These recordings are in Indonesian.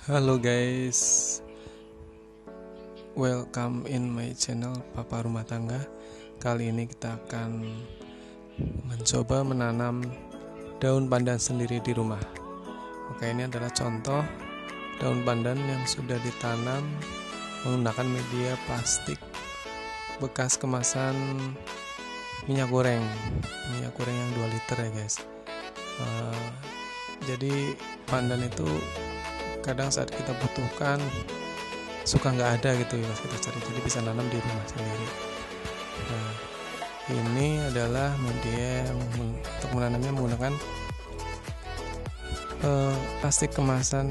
Halo guys, welcome in my channel Papa Rumah Tangga. Kali ini kita akan mencoba menanam daun pandan sendiri di rumah. Oke, ini adalah contoh daun pandan yang sudah ditanam menggunakan media plastik bekas kemasan minyak goreng yang 2 liter ya guys. Jadi pandan itu kadang saat kita butuhkan suka nggak ada gitu ya pas kita cari, jadi bisa nanam di rumah sendiri. Nah, ini adalah media yang untuk menanamnya menggunakan plastik kemasan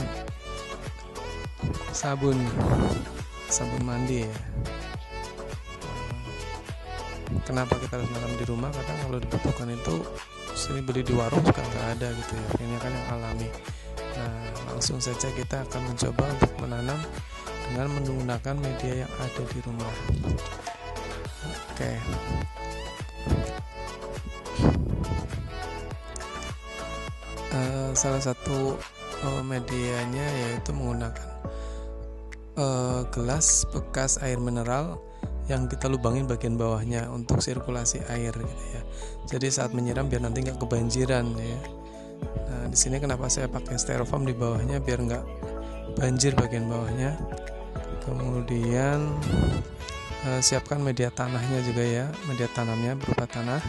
sabun mandi ya. Kenapa kita harus nanam di rumah? Kadang kalau dibutuhkan itu sering beli di warung suka nggak ada gitu ya, ini kan yang alami. Nah, langsung saja kita akan mencoba untuk menanam dengan menggunakan media yang ada di rumah. Oke. Salah satu medianya yaitu menggunakan gelas bekas air mineral yang kita lubangin bagian bawahnya untuk sirkulasi air gitu ya. Jadi saat menyiram biar nanti nggak kebanjiran ya. Nah, di sini kenapa saya pakai styrofoam di bawahnya biar nggak banjir bagian bawahnya. Kemudian siapkan media tanahnya juga ya, media tanamnya berupa tanah.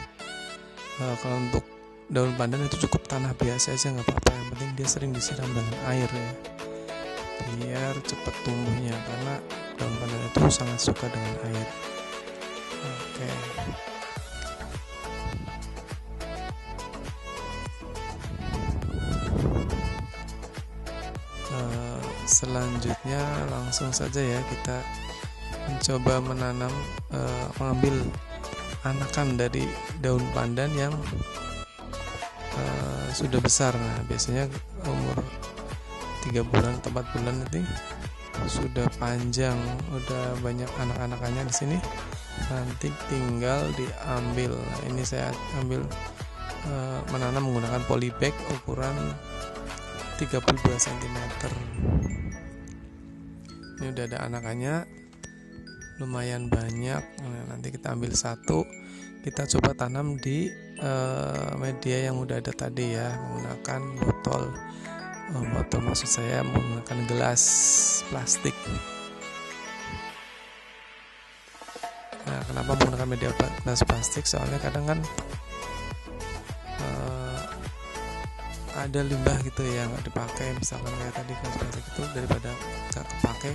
Kalau untuk daun pandan itu cukup tanah biasa aja nggak apa-apa, yang penting dia sering disiram dengan air ya, biar cepat tumbuhnya karena daun pandan itu sangat suka dengan air. Oke. Selanjutnya langsung saja ya kita mencoba menanam, mengambil anakan dari daun pandan yang sudah besar. Nah, biasanya umur 3 bulan atau 4 bulan nanti sudah panjang, udah banyak anak-anakannya di sini. Nanti tinggal diambil. Nah, ini saya ambil menanam menggunakan polybag ukuran 32 cm. Ini udah ada anakannya lumayan banyak. Nah, nanti kita ambil satu, kita coba tanam di media yang udah ada tadi ya, menggunakan botol maksud saya menggunakan gelas plastik. Nah, kenapa menggunakan media gelas plastik? Soalnya kadang kan ada limbah gitu ya nggak dipakai, misalkan kayak tadi gelas plastik itu daripada nggak dipakai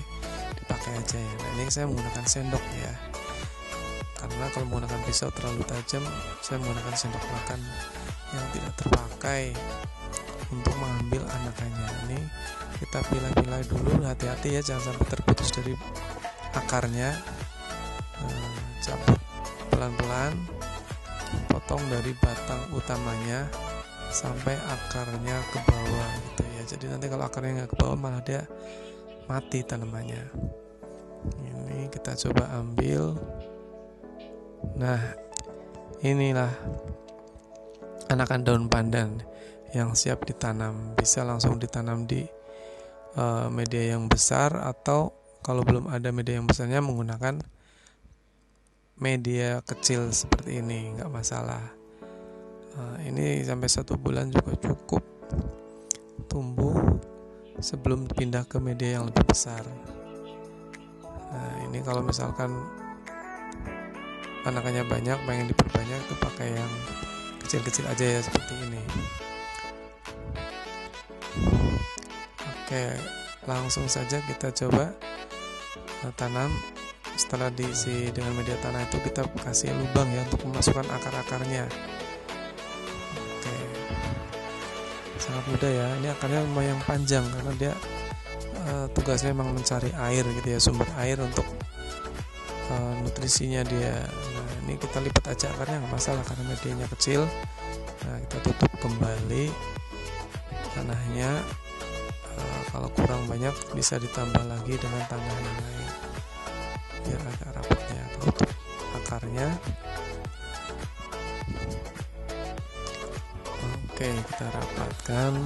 aja ya. Nah, ini saya menggunakan sendok ya, karena kalau menggunakan pisau terlalu tajam, saya menggunakan sendok makan yang tidak terpakai untuk mengambil anakannya. Ini kita pilah-pilah dulu, hati-hati ya jangan sampai terputus dari akarnya. Cabut pelan-pelan, potong dari batang utamanya sampai akarnya ke bawah gitu ya. Jadi nanti kalau akarnya nggak ke bawah malah dia mati tanamannya. Ini kita coba ambil. Nah, inilah anakan daun pandan yang siap ditanam. Bisa langsung ditanam di media yang besar, atau kalau belum ada media yang besarnya menggunakan media kecil seperti ini, nggak masalah. Ini sampai 1 bulan juga cukup tumbuh sebelum pindah ke media yang lebih besar. Nah, ini kalau misalkan anakannya banyak, pengen diperbanyak, itu pakai yang kecil-kecil aja ya, seperti ini. Oke, langsung saja kita coba tanam. Setelah diisi dengan media tanah itu kita kasih lubang ya untuk memasukkan akar-akarnya. Oke, sangat mudah ya. Ini akarnya lumayan panjang karena dia tugasnya memang mencari air gitu ya, sumber air untuk nutrisinya dia. Nah, ini kita lipat aja akarnya, nggak masalah karena medianya kecil. Nah, kita tutup kembali tanahnya. Kalau kurang banyak bisa ditambah lagi dengan tanah yang lain biar agak rapatnya. Tutup akarnya. Oke, kita rapatkan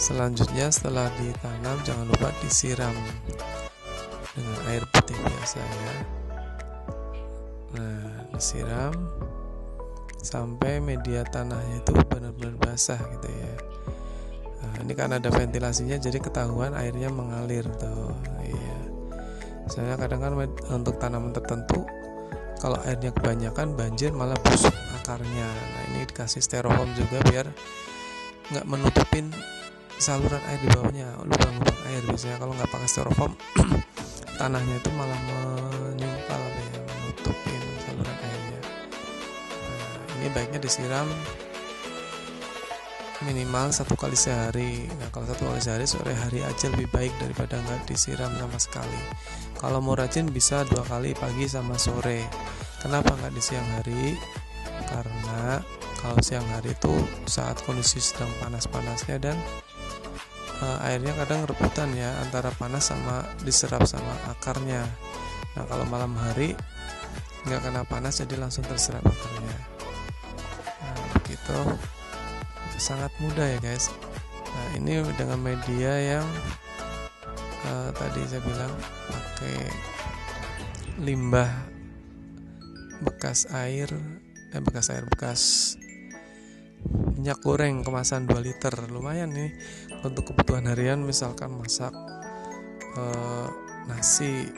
Selanjutnya setelah ditanam jangan lupa disiram dengan air putih biasa ya. Nah, disiram sampai media tanahnya itu benar-benar basah gitu ya. Nah, ini karena ada ventilasinya jadi ketahuan airnya mengalir tuh. Iya. Soalnya kadang kan untuk tanaman tertentu kalau airnya kebanyakan banjir malah busuk akarnya. Nah, ini dikasih styrofoam juga biar nggak menutupin saluran air di bawahnya, lubang-lubang air. Biasanya kalau nggak pakai styrofoam tanahnya itu malah menyumpal ya, menutupin saluran airnya. Nah, ini baiknya disiram minimal 1 kali sehari. Nah, kalau 1 kali sehari sore hari aja lebih baik daripada nggak disiram sama sekali. Kalau mau rajin bisa 2 kali pagi sama sore. Kenapa nggak di siang hari? Karena kalau siang hari itu saat kondisi sedang panas-panasnya dan airnya kadang rebutan ya antara panas sama diserap sama akarnya. Nah, kalau malam hari nggak kena panas jadi langsung terserap akarnya. Nah, begitu. Sangat mudah ya guys. Nah, ini dengan media yang tadi saya bilang pakai limbah bekas minyak goreng kemasan 2 liter. Lumayan nih untuk kebutuhan harian, misalkan masak nasi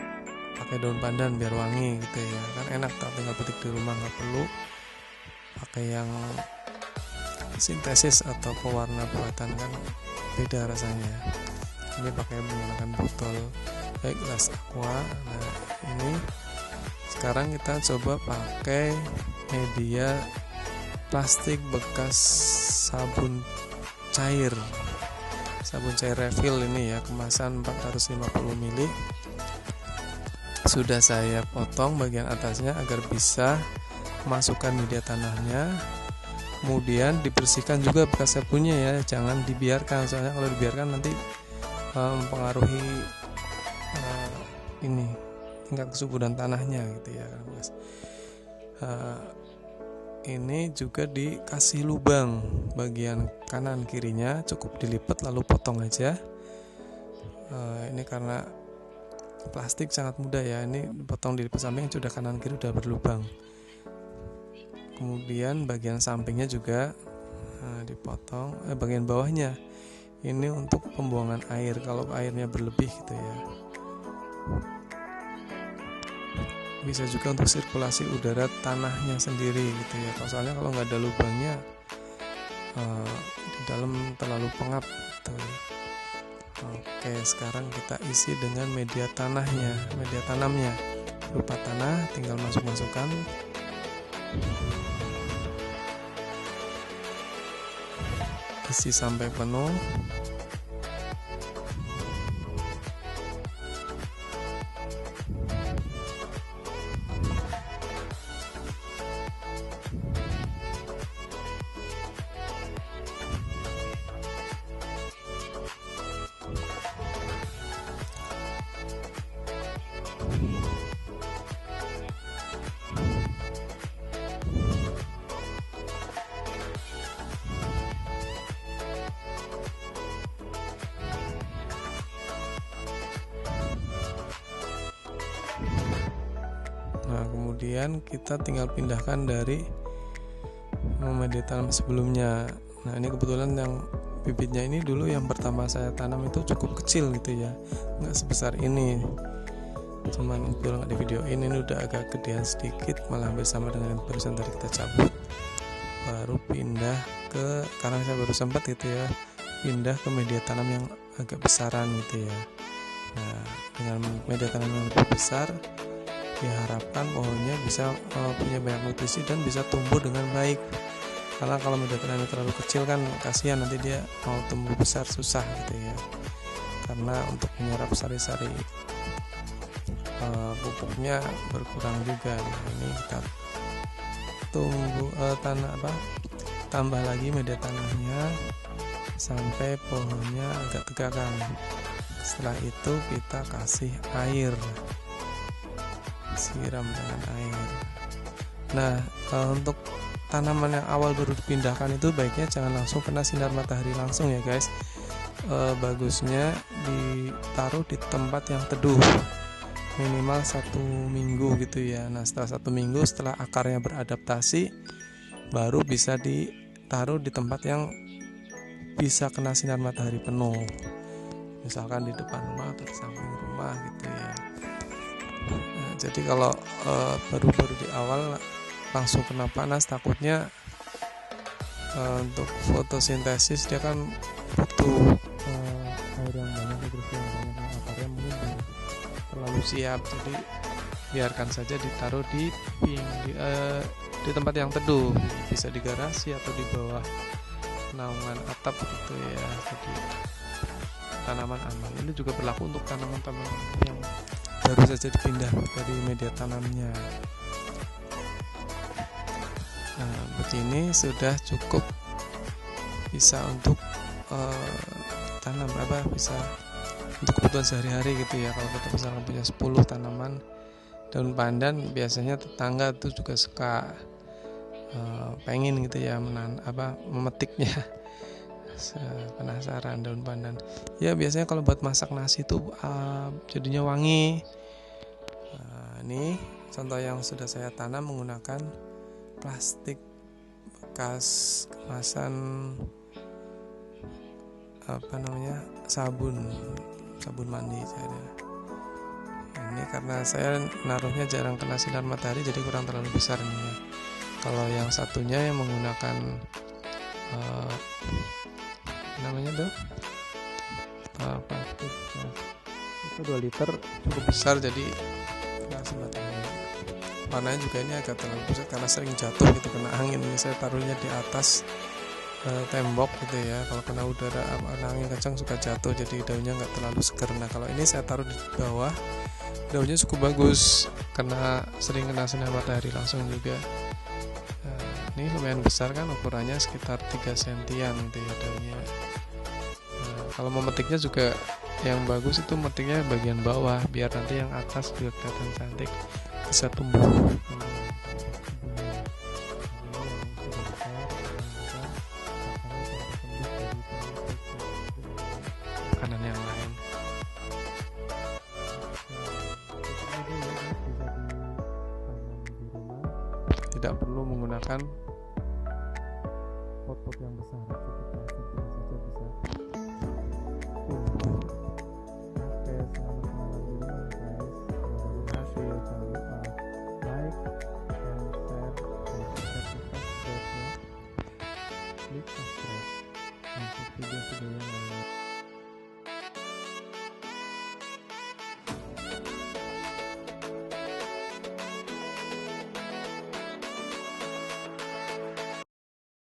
pakai daun pandan biar wangi gitu ya, kan enak, tinggal petik di rumah, nggak perlu pakai yang sintesis atau pewarna buatan, kan beda rasanya. Ini pakai menggunakan botol gelas aqua. Nah, ini sekarang kita coba pakai media plastik bekas sabun cair refill ini ya, kemasan 450 ml. Sudah saya potong bagian atasnya agar bisa masukkan media tanahnya. Kemudian dibersihkan juga bekas sabunnya ya, jangan dibiarkan, soalnya kalau dibiarkan nanti mempengaruhi ini tingkat kesuburan tanahnya gitu ya guys. Ini juga dikasih lubang bagian kanan kirinya, cukup dilipat lalu potong aja. Ini karena plastik sangat mudah ya, ini potong dilipat samping sudah kanan kiri udah berlubang. Kemudian bagian sampingnya juga dipotong, bagian bawahnya ini untuk pembuangan air kalau airnya berlebih gitu ya. Bisa juga untuk sirkulasi udara tanahnya sendiri gitu ya. Soalnya kalau nggak ada lubangnya di dalam terlalu pengap gitu. Oke, sekarang kita isi dengan media tanamnya berupa tanah, tinggal masukkan. Isi sampai penuh. Nah, kemudian kita tinggal pindahkan dari media tanam sebelumnya. Nah, ini kebetulan yang bibitnya ini dulu yang pertama saya tanam itu cukup kecil gitu ya, nggak sebesar ini. Cuman kebetulan di video ini udah agak gedean sedikit, malah hampir sama dengan yang barusan tadi kita cabut. Baru pindah ke, karena saya baru sempat gitu ya, pindah ke media tanam yang agak besaran gitu ya. Nah, dengan media tanam yang lebih besar diharapkan pohonnya bisa punya banyak nutrisi dan bisa tumbuh dengan baik. Karena kalau media tanamnya terlalu kecil kan kasihan, nanti dia mau tumbuh besar susah gitu ya. Karena untuk menyerap sari-sari pupuknya berkurang juga. Nah, ini kita tambah lagi media tanamnya sampai pohonnya agak tegakan. Setelah itu kita kasih air, siram dengan air. Nah, untuk tanaman yang awal baru dipindahkan itu baiknya jangan langsung kena sinar matahari langsung ya guys. bagusnya ditaruh di tempat yang teduh minimal 1 minggu gitu ya. Nah setelah 1 minggu, setelah akarnya beradaptasi, baru bisa ditaruh di tempat yang bisa kena sinar matahari penuh, misalkan di depan rumah atau di samping rumah gitu ya. Nah, jadi kalau baru-baru di awal langsung kena panas, takutnya untuk fotosintesis dia kan butuh air yang banyak, nutrisi yang banyak, yang akarnya mungkin belum terlalu siap. Jadi biarkan saja ditaruh di tempat yang teduh, bisa di garasi atau di bawah naungan atap gitu ya. Jadi tanaman aman. Ini juga berlaku untuk tanaman-tanaman yang baru saja dipindah dari media tanamnya. Nah, begini sudah cukup bisa untuk tanam bisa untuk kebutuhan sehari-hari gitu ya. Kalau kita misalkan punya 10 tanaman daun pandan, biasanya tetangga tuh juga suka pengen gitu ya memetiknya. Penasaran daun pandan ya, biasanya kalau buat masak nasi tuh jadinya wangi. Ini contoh yang sudah saya tanam menggunakan plastik bekas kemasan sabun mandi saya. Ini karena saya naruhnya jarang kena sinar matahari, jadi kurang terlalu besar nih ya. Kalau yang satunya yang menggunakan plastik itu 2 liter, cukup besar, jadi langsung matahari. Warnanya juga ini agak terlalu besar karena sering jatuh gitu kena angin. Ini saya taruhnya di atas tembok gitu ya. Kalau kena udara angin kencang suka jatuh, jadi daunnya nggak terlalu seger. Nah kalau ini saya taruh di bawah, daunnya cukup bagus karena sering kena sinar matahari langsung juga. Ini lumayan besar kan, ukurannya sekitar 3 sentian gitu ya daunnya. Kalau memetiknya juga yang bagus itu metiknya bagian bawah, biar nanti yang atas juga kelihatan cantik, bisa tumbuh. Makanan yang lain tidak perlu menggunakan pot-pot yang besar.